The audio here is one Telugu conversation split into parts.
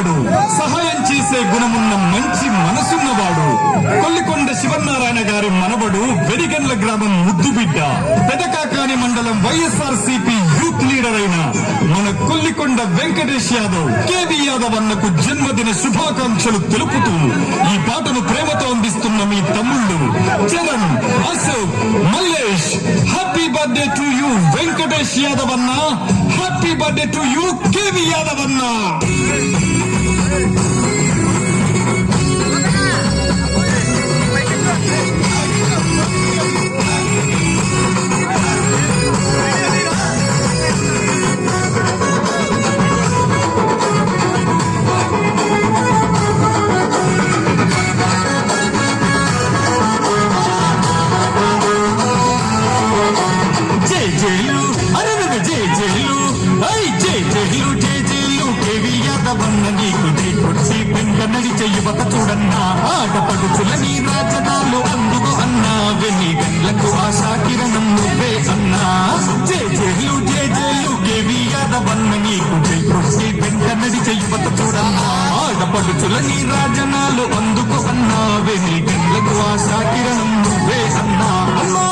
వాడు, సహాయం చేసే గుణమున్న మంచి మనసున్నవాడు. కొల్లికొండ శివనారాయణ గారి మనవడు, వెరిగండ్ల గ్రామం ముద్దుబిడ్డ, పెదకాకాని మండలం వైఎస్ఆర్సీపీ యూత్ లీడర్ అయిన మన కొల్లికొండ వెంకటేష్ యాదవ్, కేవీ యాదవ్ అన్నకు జన్మదిన శుభాకాంక్షలు తెలుపుతూ ఈ పాటను ప్రేమతో అందిస్తున్న మీ తమ్ముళ్ళు Charan, Ashok, Mallesh. Happy birthday to you Venkatesh Yadav అన్న, happy birthday to you KV Yadav అన్న. నీకు కొట్టి పెంట నడిచే యువత చూడన్నా, ఆటపడుచుల నీ రాజనాలు అందుకు అన్నా, వెన్ని గంటలకు ఆశా కిరణం నువ్వే అన్నా. జేజేలు కేవీ యాదవ్ అన్న, నీకు కొట్టి పెంట నడిచే యువత చూడన్నా, ఆటపడుచుల నీ రాజనాలు అందుకు అన్నా, వెన్ని గంటలకు ఆశా కిరణం నువ్వే అన్నా. అమ్మా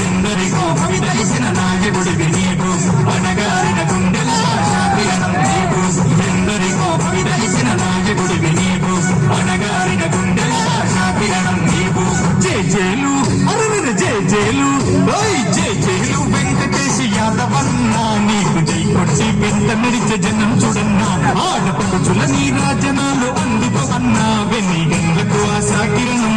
ఎందరికో తెలిసిన నాయకుడివి నీవు, అనగారిన గుండెల కిరణం నీవు. ఎందరికో తెలిసిన నాయకుడివి నీవు, అనగారిన గుండెల కిరణం నీవు. జేజేలు అరుణ జేజేలు, జేజేలు వెంకటేష్ యాదవ్ అన్నా, నీకు జై కొట్టి పెంట నడిచే జనం చూడన్నా, ఆడపడుచుల నీ రాజనాలు అందుకు అన్నా, వెన్ని గంటలకు ఆశా కిరణం